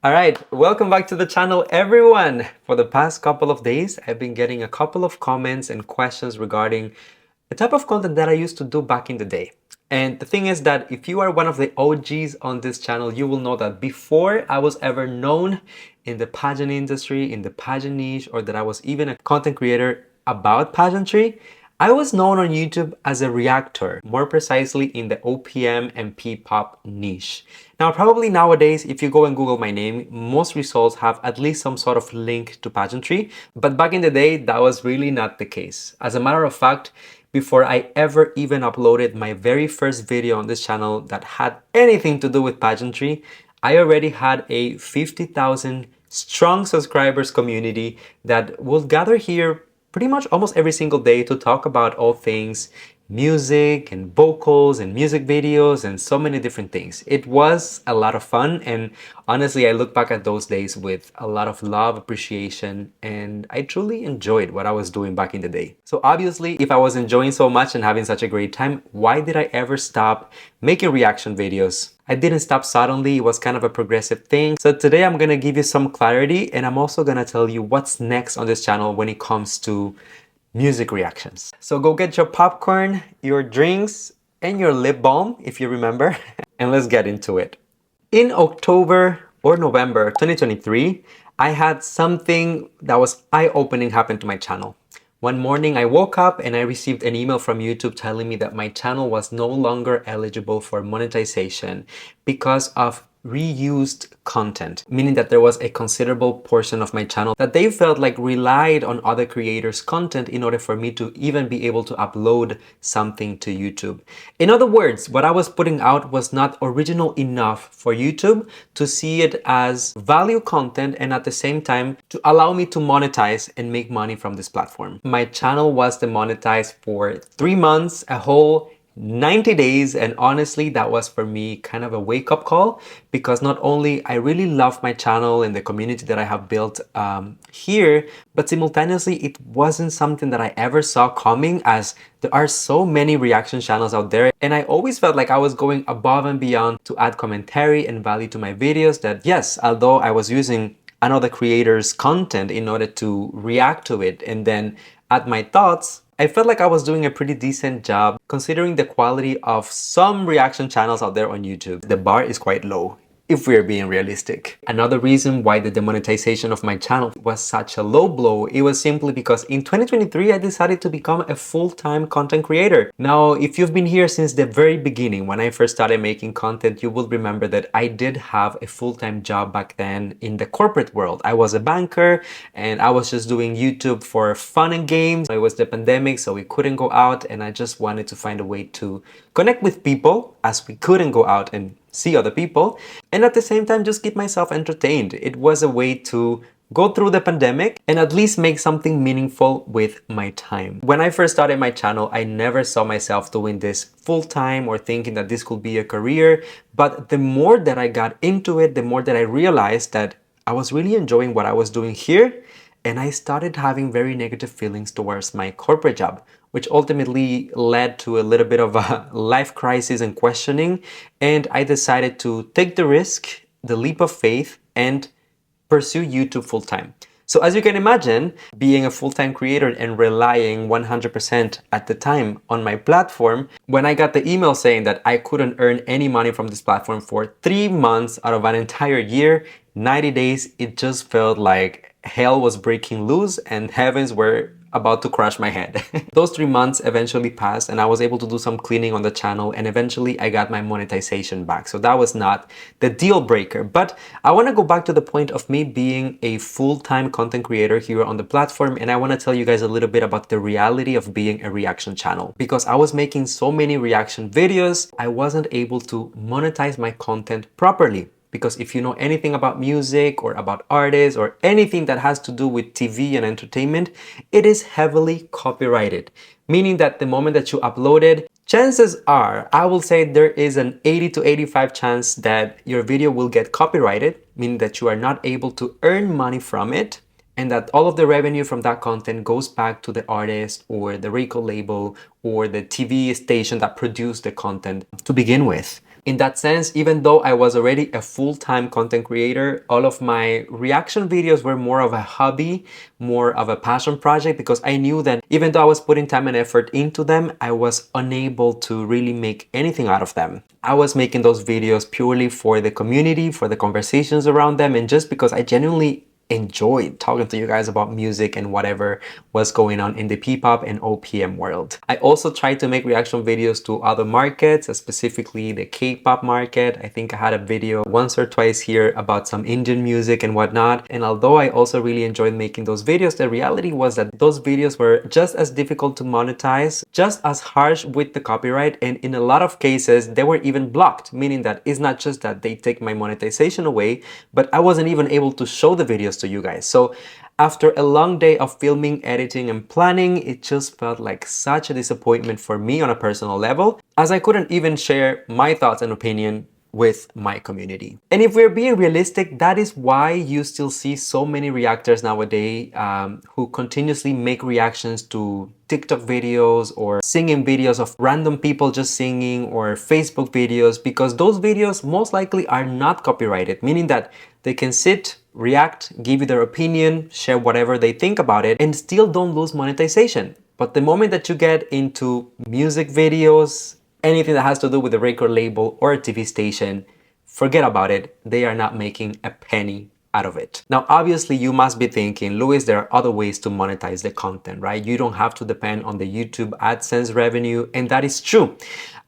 All right, welcome back to the channel, everyone. For the past couple of days, I've been getting a couple of comments and questions regarding the type of content that I used to do back in the day. And the thing is that if you are one of the OGs on this channel, you will know that before I was ever known in the pageant industry, in the pageant niche, or that I was even a content creator about pageantry, I was known on YouTube as a reactor, more precisely in the OPM and PPOP niche. Now, probably nowadays, if you go and Google my name, most results have at least some sort of link to pageantry, but back in the day, that was really not the case. As a matter of fact, before I ever even uploaded my very first video on this channel that had anything to do with pageantry, I already had a 50,000 strong subscribers community that would gather here pretty much almost every single day to talk about all things music and vocals and music videos and so many different things. It was a lot of fun, and honestly, I look back at those days with a lot of love, appreciation, and I truly enjoyed what I was doing back in the day. So obviously, if I was enjoying so much and having such a great time, why did I ever stop making reaction videos? I didn't stop suddenly, it was kind of a progressive thing. So today I'm gonna give you some clarity, and I'm also gonna tell you what's next on this channel when it comes to music reactions. So go get your popcorn, your drinks, and your lip balm, if you remember, and let's get into it. In October or November 2023, I had something that was eye-opening happen to my channel. One morning I woke up and I received an email from YouTube telling me that my channel was no longer eligible for monetization because of reused content, meaning that there was a considerable portion of my channel that they felt like relied on other creators' content in order for me to even be able to upload something to YouTube. In other words, what I was putting out was not original enough for YouTube to see it as value content and at the same time to allow me to monetize and make money from this platform. My channel was demonetized for 3 months, a whole 90 days, and honestly that was for me kind of a wake-up call, because not only I really love my channel and the community that I have built here, but simultaneously it wasn't something that I ever saw coming, as there are so many reaction channels out there and I always felt like I was going above and beyond to add commentary and value to my videos, that yes, although I was using another creator's content in order to react to it and then add my thoughts, I felt like I was doing a pretty decent job considering the quality of some reaction channels out there on YouTube. The bar is quite low, if we're being realistic. Another reason why the demonetization of my channel was such a low blow, it was simply because in 2023 I decided to become a full-time content creator. Now, if you've been here since the very beginning, when I first started making content, you will remember that I did have a full-time job back then in the corporate world. I was a banker and I was just doing YouTube for fun and games. It was the pandemic, so we couldn't go out, and I just wanted to find a way to connect with people as we couldn't go out and see other people, and at the same time just keep myself entertained. It was a way to go through the pandemic and at least make something meaningful with my time. When I first started my channel, I never saw myself doing this full-time or thinking that this could be a career, but the more that I got into it, the more that I realized that I was really enjoying what I was doing here, and I started having very negative feelings towards my corporate job, which ultimately led to a little bit of a life crisis and questioning, and I decided to take the risk, the leap of faith, and pursue YouTube full-time. So as you can imagine, being a full-time creator and relying 100% at the time on my platform, when I got the email saying that I couldn't earn any money from this platform for 3 months out of an entire year, 90 days, it just felt like hell was breaking loose and heavens were about to crush my head. Those 3 months eventually passed and I was able to do some cleaning on the channel, and eventually I got my monetization back. So that was not the deal breaker, but I want to go back to the point of me being a full-time content creator here on the platform, and I want to tell you guys a little bit about the reality of being a reaction channel. Because I was making so many reaction videos, I wasn't able to monetize my content properly. Because if you know anything about music or about artists or anything that has to do with TV and entertainment, it is heavily copyrighted. Meaning that the moment that you upload it, chances are, I will say there is an 80 to 85 chance that your video will get copyrighted, meaning that you are not able to earn money from it, and that all of the revenue from that content goes back to the artist or the record label or the TV station that produced the content to begin with. In that sense, even though I was already a full-time content creator, all of my reaction videos were more of a hobby, more of a passion project, because I knew that even though I was putting time and effort into them, I was unable to really make anything out of them. I was making those videos purely for the community, for the conversations around them, and just because I genuinely enjoyed talking to you guys about music and whatever was going on in the P-pop and OPM world. I also tried to make reaction videos to other markets, specifically the K-pop market. I think I had a video once or twice here about some Indian music and whatnot. And although I also really enjoyed making those videos, the reality was that those videos were just as difficult to monetize, just as harsh with the copyright, and in a lot of cases they were even blocked, meaning that it's not just that they take my monetization away, but I wasn't even able to show the videos to you guys. So after a long day of filming, editing, and planning, it just felt like such a disappointment for me on a personal level, as I couldn't even share my thoughts and opinion with my community. And if we're being realistic, that is why you still see so many reactors nowadays who continuously make reactions to TikTok videos or singing videos of random people just singing, or Facebook videos, because those videos most likely are not copyrighted, meaning that they can sit, react, give you their opinion, share whatever they think about it, and still don't lose monetization. But the moment that you get into music videos, anything that has to do with a record label or a TV station, forget about it. They are not making a penny out of it. Now, obviously, you must be thinking, Luis, there are other ways to monetize the content, right? You don't have to depend on the YouTube AdSense revenue, and that is true.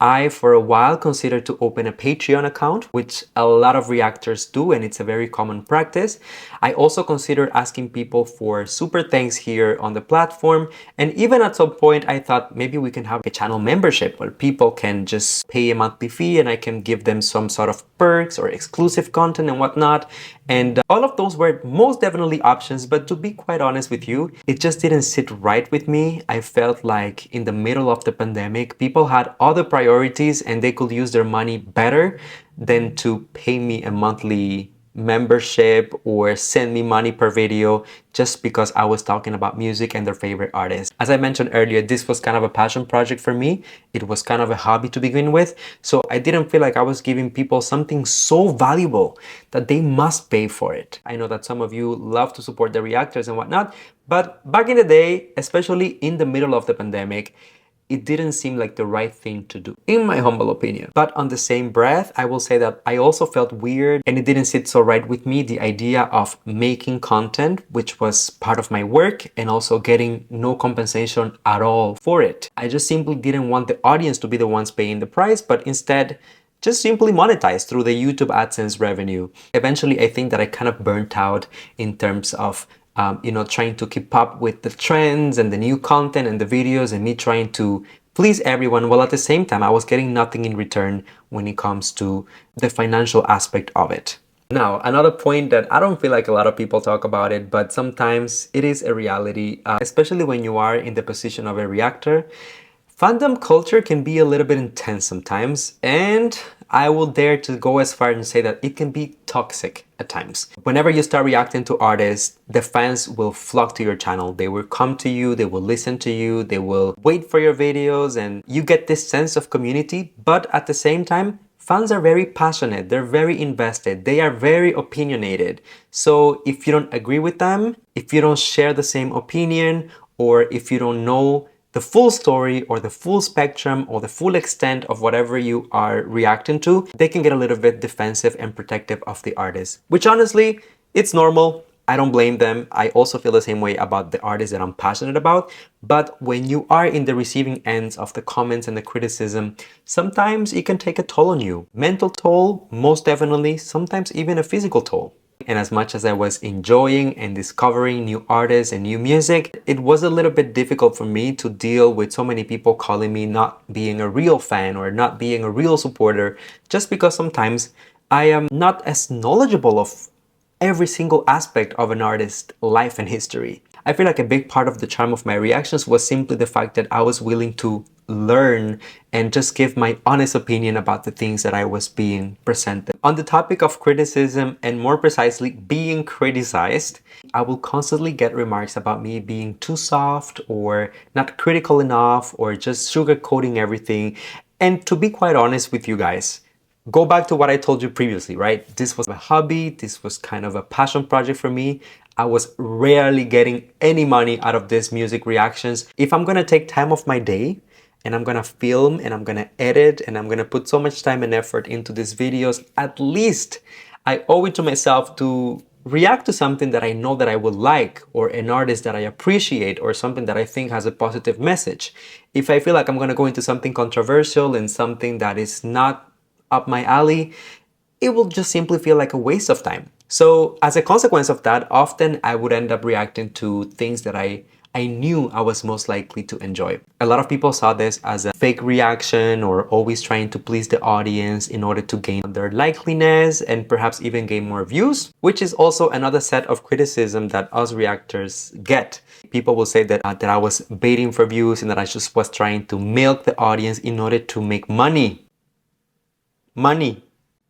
I, for a while, considered to open a Patreon account, which a lot of reactors do, and it's a very common practice. I also considered asking people for super thanks here on the platform, and even at some point, I thought maybe we can have a channel membership where people can just pay a monthly fee and I can give them some sort of perks or exclusive content and whatnot. And all of those were most definitely options, but to be quite honest with you, it just didn't sit right with me. I felt like in the middle of the pandemic, people had other priorities and they could use their money better than to pay me a monthly membership or send me money per video just because I was talking about music and their favorite artists. As I mentioned earlier, this was kind of a passion project for me. It was kind of a hobby to begin with. So I didn't feel like I was giving people something so valuable that they must pay for it. I know that some of you love to support the reactors and whatnot, but back in the day, especially in the middle of the pandemic, it didn't seem like the right thing to do, in my humble opinion. But on the same breath, I will say that I also felt weird and it didn't sit so right with me, the idea of making content, which was part of my work, and also getting no compensation at all for it. I just simply didn't want the audience to be the ones paying the price, but instead, just simply monetize through the YouTube AdSense revenue. Eventually, I think that I kind of burnt out in terms of trying to keep up with the trends and the new content and the videos, and me trying to please everyone, while at the same time I was getting nothing in return when it comes to the financial aspect of it. Now, another point that I don't feel like a lot of people talk about it, but sometimes it is a reality, especially when you are in the position of a reactor. Fandom culture can be a little bit intense sometimes, and I will dare to go as far and say that it can be toxic at times. Whenever you start reacting to artists, the fans will flock to your channel. They will come to you, they will listen to you, they will wait for your videos, and you get this sense of community. But at the same time, fans are very passionate, they're very invested, they are very opinionated. So if you don't agree with them, if you don't share the same opinion, or if you don't know the full story or the full spectrum or the full extent of whatever you are reacting to, they can get a little bit defensive and protective of the artist, which honestly, it's normal. I don't blame them. I also feel the same way about the artists that I'm passionate about. But when you are in the receiving ends of the comments and the criticism, sometimes it can take a toll on you. Mental toll, most definitely, sometimes even a physical toll. And as much as I was enjoying and discovering new artists and new music, it was a little bit difficult for me to deal with so many people calling me not being a real fan or not being a real supporter, just because sometimes I am not as knowledgeable of every single aspect of an artist's life and history. I feel like a big part of the charm of my reactions was simply the fact that I was willing to learn and just give my honest opinion about the things that I was being presented. On the topic of criticism, and more precisely being criticized, I will constantly get remarks about me being too soft or not critical enough or just sugarcoating everything. And to be quite honest with you guys, Go back to what I told you previously, right? This was a hobby. This was kind of a passion project for me. I was rarely getting any money out of these music reactions. If I'm gonna take time off my day and I'm gonna film and I'm gonna edit and I'm gonna put so much time and effort into these videos, at least I owe it to myself to react to something that I know that I would like, or an artist that I appreciate, or something that I think has a positive message. If I feel like I'm gonna go into something controversial and something that is not up my alley, it will just simply feel like a waste of time. So as a consequence of that, often I would end up reacting to things that I knew I was most likely to enjoy. A lot of people saw this as a fake reaction or always trying to please the audience in order to gain their likeliness and perhaps even gain more views, which is also another set of criticism that us reactors get. People will say that, that I was baiting for views and that I just was trying to milk the audience in order to make money. Money.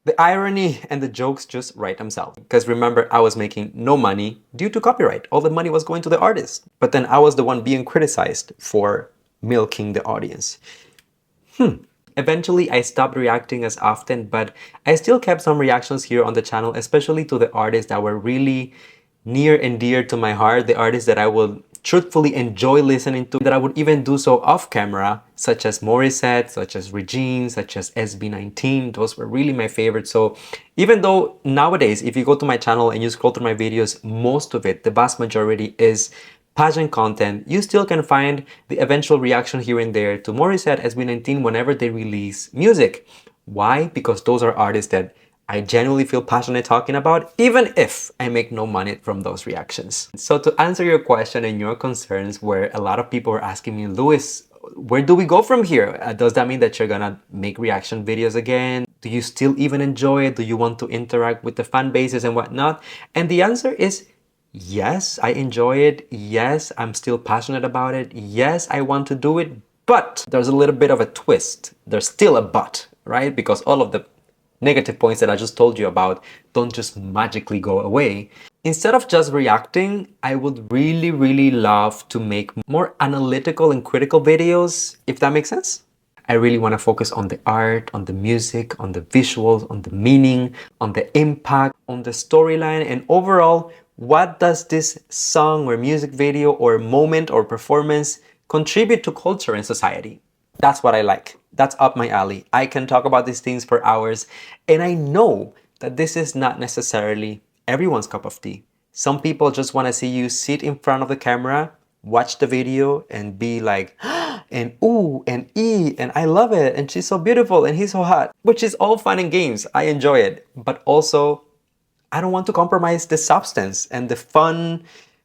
The irony and the jokes just write themselves. Because remember, I was making no money due to copyright. All the money was going to the artist. But then I was the one being criticized for milking the audience. Eventually, I stopped reacting as often, but I still kept some reactions here on the channel, especially to the artists that were really near and dear to my heart, the artists that I would truthfully enjoy listening to, that I would even do so off camera, such as Morissette, such as Regine, such as SB19. Those were really my favorites. So even though nowadays, if you go to my channel and you scroll through my videos, most of it, the vast majority is pageant content, you still can find the eventual reaction here and there to Morissette, SB19 whenever they release music. Why? Because those are artists that I genuinely feel passionate talking about, even if I make no money from those reactions. So to answer your question and your concerns, where a lot of people are asking me, Louis, where do we go from here? Does that mean that you're gonna make reaction videos again? Do you still even enjoy it? Do you want to interact with the fan bases and whatnot? And the answer is yes, I enjoy it. Yes, I'm still passionate about it. Yes, I want to do it, but there's a little bit of a twist. There's still a but, right? Because all of the negative points that I just told you about don't just magically go away. Instead of just reacting, I would really love to make more analytical and critical videos, if that makes sense. I really want to focus on the art, on the music, on the visuals, on the meaning, on the impact, on the storyline, and overall, what does this song or music video or moment or performance contribute to culture and society? That's what I like. That's up my alley. I can talk about these things for hours, and I know that this is not necessarily everyone's cup of tea. Some people just want to see you sit in front of the camera, watch the video, and be like, and ooh, and ee, and I love it, and she's so beautiful, and he's so hot, which is all fun and games. I enjoy it, but also I don't want to compromise the substance and the fun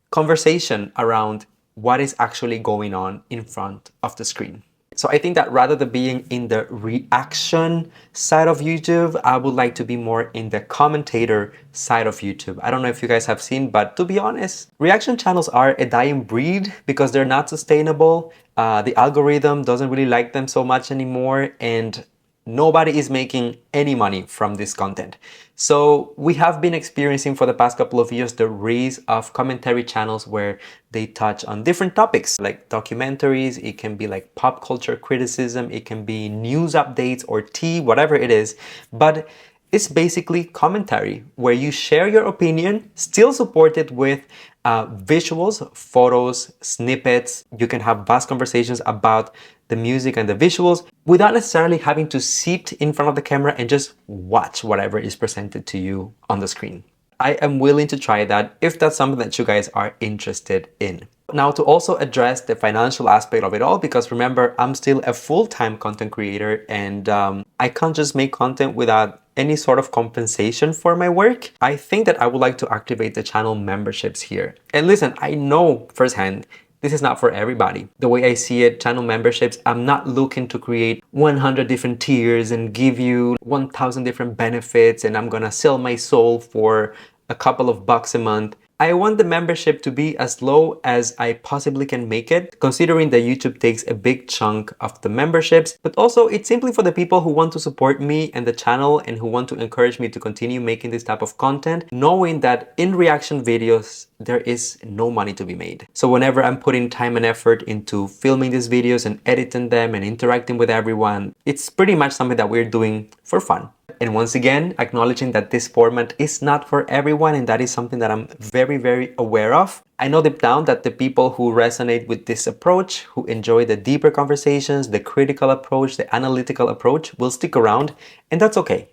conversation around what is actually going on in front of the screen. So I think that rather than being in the reaction side of YouTube, I would like to be more in the commentator side of YouTube. I don't know if you guys have seen, but to be honest, reaction channels are a dying breed because they're not sustainable. The algorithm doesn't really like them so much anymore, and nobody is making any money from this content. So we have been experiencing for the past couple of years the rise of commentary channels where they touch on different topics like documentaries, it can be like pop culture criticism, it can be news updates or tea, whatever it is. But it's basically commentary where you share your opinion, still supported with visuals, photos, snippets. You can have vast conversations about the music and the visuals without necessarily having to sit in front of the camera and just watch whatever is presented to you on the screen. I am willing to try that if that's something that you guys are interested in. Now, to also address the financial aspect of it all, because remember, I'm still a full-time content creator and I can't just make content without any sort of compensation for my work. I think that I would like to activate the channel memberships here. And listen, I know firsthand, this is not for everybody. The way I see it, channel memberships, I'm not looking to create 100 different tiers and give you 1,000 different benefits and I'm gonna sell my soul for a couple of bucks a month. I want the membership to be as low as I possibly can make it, considering that YouTube takes a big chunk of the memberships, but also it's simply for the people who want to support me and the channel and who want to encourage me to continue making this type of content, knowing that in reaction videos, there is no money to be made. So whenever I'm putting time and effort into filming these videos and editing them and interacting with everyone, it's pretty much something that we're doing for fun. And once again, acknowledging that this format is not for everyone, and that is something that I'm very, very aware of. I know deep down that the people who resonate with this approach, who enjoy the deeper conversations, the critical approach, the analytical approach, will stick around, and that's okay.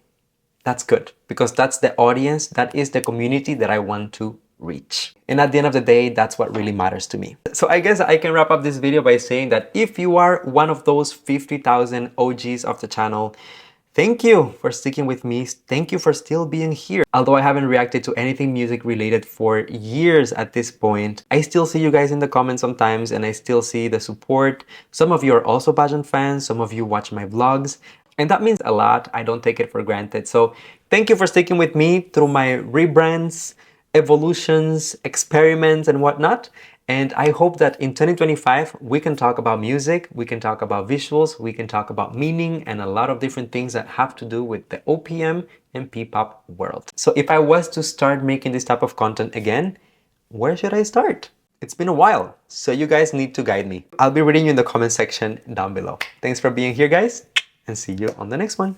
That's good, because that's the audience, that is the community that I want to reach. And at the end of the day, that's what really matters to me. So I guess I can wrap up this video by saying that if you are one of those 50,000 OGs of the channel, thank you for sticking with me. Thank you for still being here. Although I haven't reacted to anything music related for years at this point, I still see you guys in the comments sometimes, and I still see the support. Some of you are also pageant fans. Some of you watch my vlogs. And that means a lot. I don't take it for granted. So thank you for sticking with me through my rebrands, evolutions, experiments, and whatnot. And I hope that in 2025, we can talk about music, we can talk about visuals, we can talk about meaning, and a lot of different things that have to do with the OPM and P-pop world. So if I was to start making this type of content again, where should I start? It's been a while, so you guys need to guide me. I'll be reading you in the comment section down below. Thanks for being here, guys, and see you on the next one.